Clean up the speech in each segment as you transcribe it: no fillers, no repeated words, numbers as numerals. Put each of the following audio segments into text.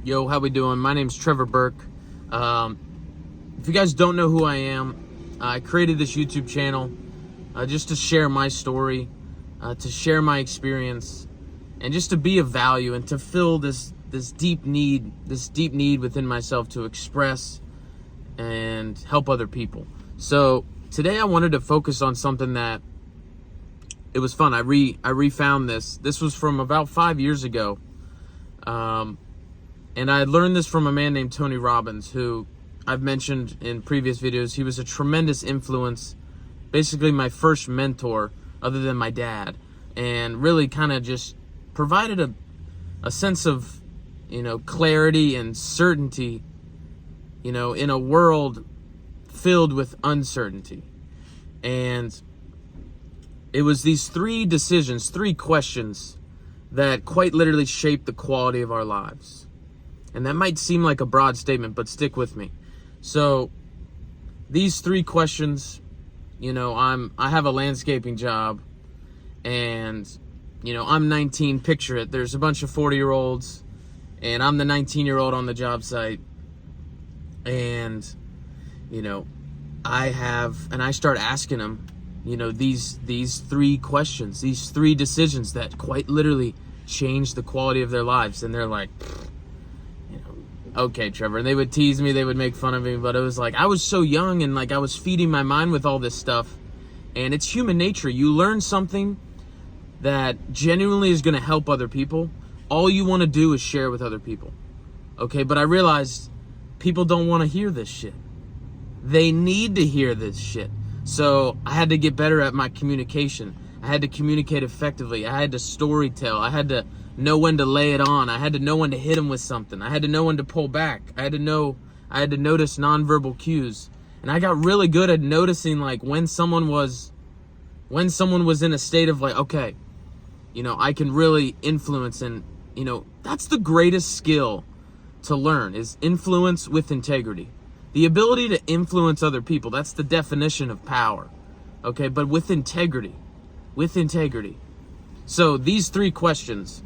Yo, how we doing? My name's Trevor Burke. If you guys don't know who I am, I created this YouTube channel just to share my story, to share my experience, and just to be of value and to fill this deep need within myself to express and help other people. So today I wanted to focus on something that it was fun. I refound this. This was from about 5 years ago. And I learned this from a man named Tony Robbins, who I've mentioned in previous videos. He was a tremendous influence, basically my first mentor other than my dad, and really kind of just provided a sense of, clarity and certainty, in a world filled with uncertainty. And it was these three questions that quite literally shaped the quality of our lives. And that might seem like a broad statement, but stick with me. So these three questions, I have a landscaping job, and I'm 19. Picture it. There's a bunch of 40-year-olds, and I'm the 19-year-old on the job site. And I start asking them, these three questions, these three decisions that quite literally changed the quality of their lives. And they're like, okay, Trevor. And they would tease me, they would make fun of me, but it was like I was so young, and I was feeding my mind with all this stuff. And it's human nature. You learn something that genuinely is going to help other people. All you want to do is share with other people. Okay, but I realized people don't want to hear this shit. They need to hear this shit. So I had to get better at my communication. I had to communicate effectively. I had to storytell. I had to know when to lay it on. I had to know when to hit them with something. I had to know when to pull back. I had to notice nonverbal cues. And I got really good at noticing when someone was in a state of okay, I can really influence. And that's the greatest skill to learn, is influence with integrity. The ability to influence other people, that's the definition of power. Okay, but with integrity. So these three questions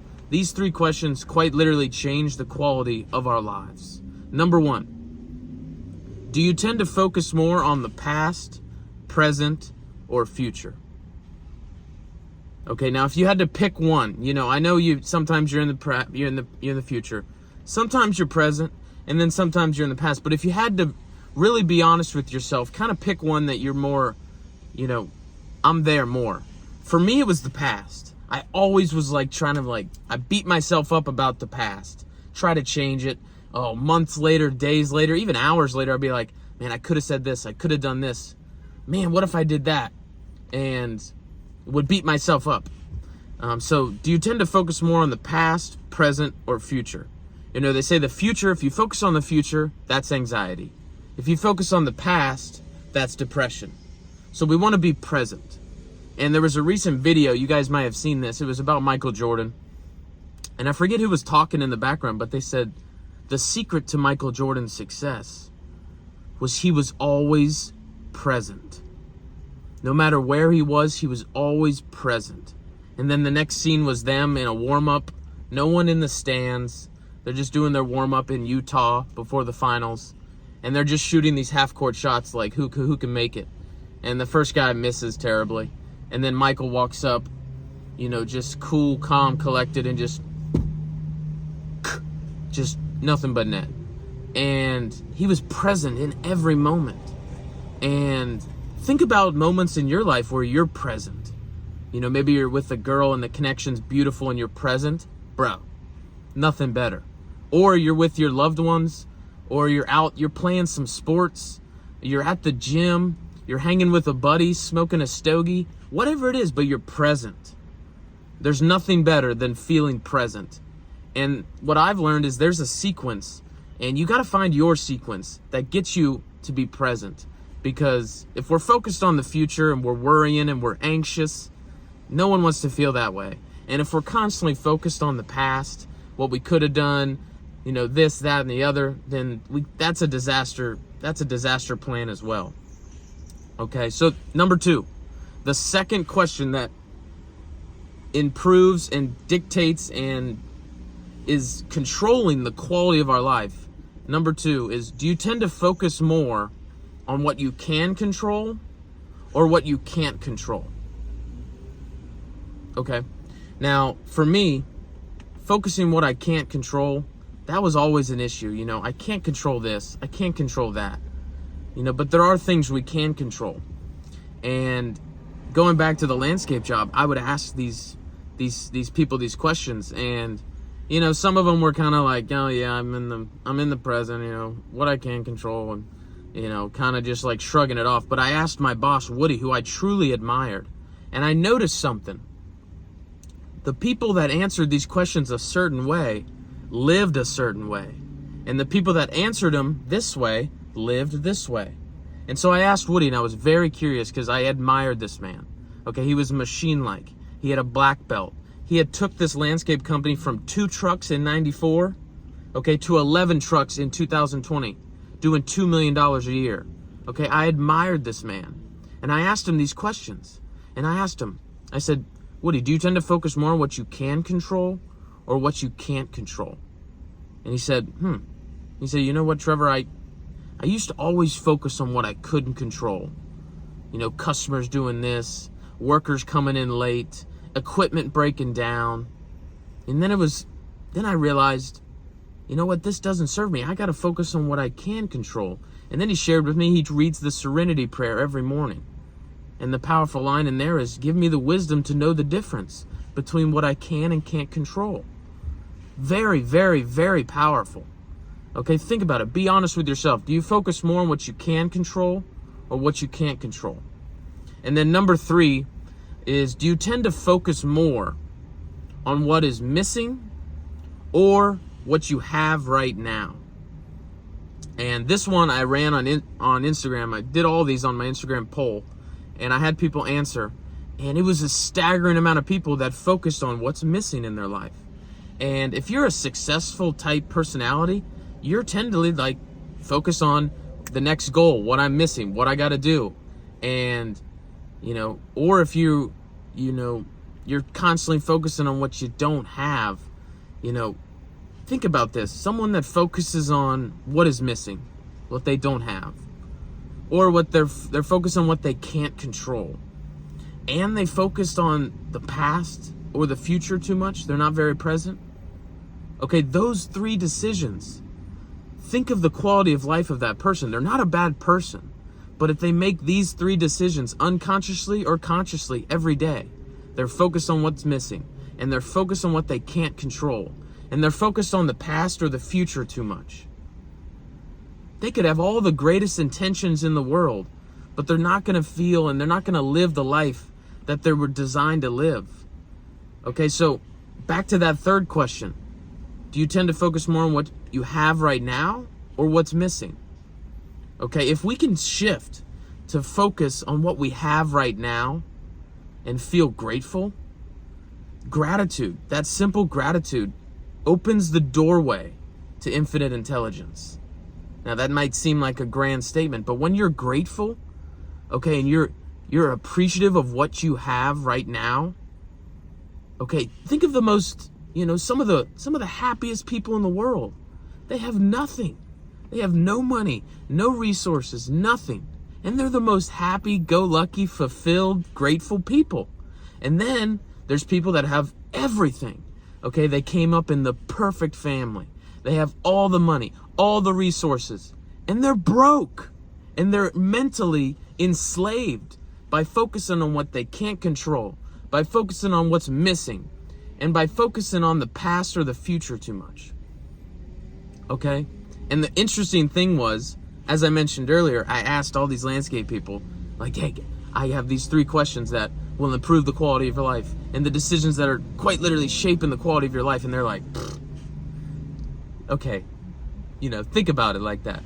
quite literally change the quality of our lives. Number one, do you tend to focus more on the past, present, or future? Okay, now if you had to pick one, I know sometimes you're in the future, sometimes you're present, and then sometimes you're in the past. But if you had to really be honest with yourself, kind of pick one that you're more, I'm there more. For me, it was the past. I always was I beat myself up about the past. Try to change it. Oh, months later, days later, even hours later, I'd be like, man, I could have said this. I could have done this. Man, what if I did that? And would beat myself up. So do you tend to focus more on the past, present, or future? They say the future, if you focus on the future, that's anxiety. If you focus on the past, that's depression. So we want to be present. And there was a recent video, you guys might have seen this. It was about Michael Jordan. And I forget who was talking in the background, but they said the secret to Michael Jordan's success was he was always present. No matter where he was always present. And then the next scene was them in a warm-up. No one in the stands. They're just doing their warm-up in Utah before the finals. And they're just shooting these half-court shots who can make it. And the first guy misses terribly. And then Michael walks up, just cool, calm, collected, and just nothing but net. And he was present in every moment. And think about moments in your life where you're present. Maybe you're with a girl and the connection's beautiful and you're present. Bro, nothing better. Or you're with your loved ones, or you're out, you're playing some sports, you're at the gym, you're hanging with a buddy, smoking a stogie, whatever it is, but you're present. There's nothing better than feeling present. And what I've learned is there's a sequence, and you got to find your sequence that gets you to be present. Because if we're focused on the future and we're worrying and we're anxious, no one wants to feel that way. And if we're constantly focused on the past, what we could have done, this, that, and the other, then that's a disaster. That's a disaster plan as well. Okay, so number two, the second question that improves and dictates and is controlling the quality of our life. Number 2 is, do you tend to focus more on what you can control or what you can't control? Okay. Now, for me, focusing what I can't control, that was always an issue. You know, I can't control this. I can't control that. You know, but there are things we can control. And going back to the landscape job, I would ask these people these questions, and you know, some of them were kind of like, oh yeah, I'm in the present, you know, what I can control, and you know, kind of just like shrugging it off. But I asked my boss, Woody, who I truly admired, and I noticed something. The people that answered these questions a certain way lived a certain way, and the people that answered them this way lived this way. And so I asked Woody, and I was very curious because I admired this man. Okay, he was machine-like. He had a black belt. He had took this landscape company from 2 trucks in 94, okay, to 11 trucks in 2020, doing $2 million a year. Okay, I admired this man. And I asked him these questions. And I asked him, I said, Woody, do you tend to focus more on what you can control or what you can't control? And he said, He said, you know what, Trevor, I used to always focus on what I couldn't control. You know, customers doing this, workers coming in late, equipment breaking down. And then I realized, you know what, this doesn't serve me. I got to focus on what I can control. And then he shared with me, he reads the Serenity Prayer every morning. And the powerful line in there is, give me the wisdom to know the difference between what I can and can't control. Very, very, very powerful. Okay, think about it. Be honest with yourself. Do you focus more on what you can control or what you can't control? And then number 3 is, do you tend to focus more on what is missing or what you have right now? And this one I ran on Instagram. I did all these on my Instagram poll, and I had people answer. And it was a staggering amount of people that focused on what's missing in their life. And if you're a successful type personality, you're tend to like focus on the next goal, what I'm missing, what I got to do. And, you know, or if you're constantly focusing on what you don't have, you know, think about this. Someone that focuses on what is missing, what they don't have, or what they're focused on what they can't control, and they focused on the past or the future too much, they're not very present. Okay, those 3 decisions, think of the quality of life of that person. They're not a bad person, but if they make these 3 decisions unconsciously or consciously every day, they're focused on what's missing, and they're focused on what they can't control, and they're focused on the past or the future too much. They could have all the greatest intentions in the world, but they're not going to feel and they're not going to live the life that they were designed to live. Okay, so back to that 3rd question. Do you tend to focus more on what you have right now or what's missing? Okay, if we can shift to focus on what we have right now and feel grateful, gratitude, that simple gratitude opens the doorway to infinite intelligence. Now that might seem like a grand statement, but when you're grateful, okay, and you're appreciative of what you have right now, okay, think of the most, you know, some of the happiest people in the world. They have nothing. They have no money, no resources, nothing. And they're the most happy-go-lucky, fulfilled, grateful people. And then there's people that have everything. Okay, they came up in the perfect family. They have all the money, all the resources, and they're broke. And they're mentally enslaved by focusing on what they can't control, by focusing on what's missing, and by focusing on the past or the future too much. Okay? And the interesting thing was, as I mentioned earlier, I asked all these landscape people, like, hey, I have these 3 questions that will improve the quality of your life, and the decisions that are quite literally shaping the quality of your life. And they're like, okay, you know, think about it like that.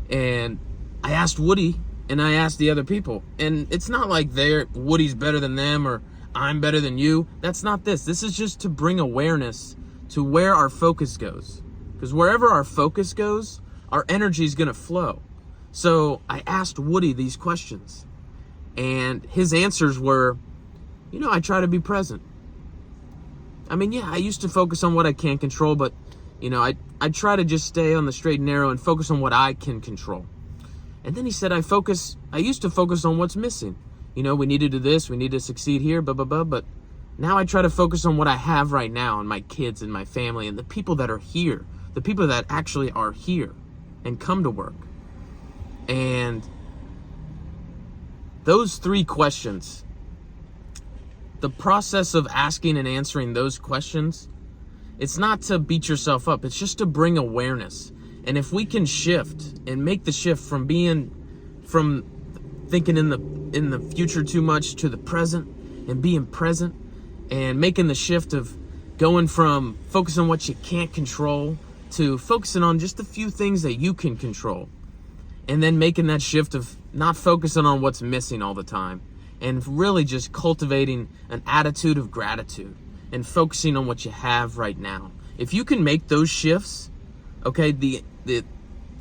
And I asked Woody, and I asked the other people, and it's not like Woody's better than them or I'm better than you. That's not this. This is just to bring awareness to where our focus goes. Because wherever our focus goes, our energy is going to flow. So I asked Woody these questions, and his answers were, you know, I try to be present. I mean, yeah, I used to focus on what I can't control, but, I try to just stay on the straight and narrow and focus on what I can control. And then he said, I used to focus on what's missing. We need to do this, we need to succeed here, blah, blah, blah, but now I try to focus on what I have right now and my kids and my family and the people that are here, the people that actually are here and come to work. And those 3 questions, the process of asking and answering those questions, it's not to beat yourself up. It's just to bring awareness. And if we can shift and make the shift from thinking in the future too much to the present and being present, and making the shift of going from focusing on what you can't control to focusing on just a few things that you can control. And then making that shift of not focusing on what's missing all the time, and really just cultivating an attitude of gratitude and focusing on what you have right now. If you can make those shifts, okay, the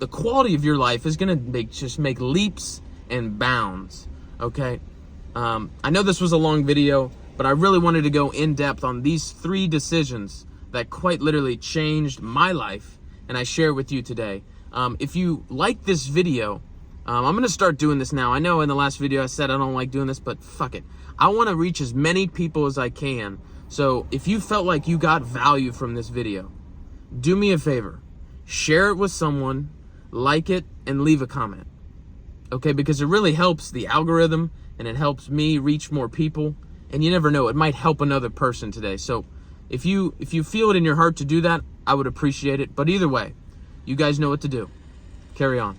quality of your life is going to make leaps and bounds, okay? I know this was a long video, but I really wanted to go in depth on these 3 decisions that quite literally changed my life, and I share with you today. If you like this video, I'm going to start doing this now. I know in the last video I said I don't like doing this, but fuck it. I want to reach as many people as I can. So if you felt like you got value from this video, do me a favor. Share it with someone, like it, and leave a comment. Okay, because it really helps the algorithm, and it helps me reach more people. And you never know, it might help another person today. So if you feel it in your heart to do that, I would appreciate it. But either way, you guys know what to do. Carry on.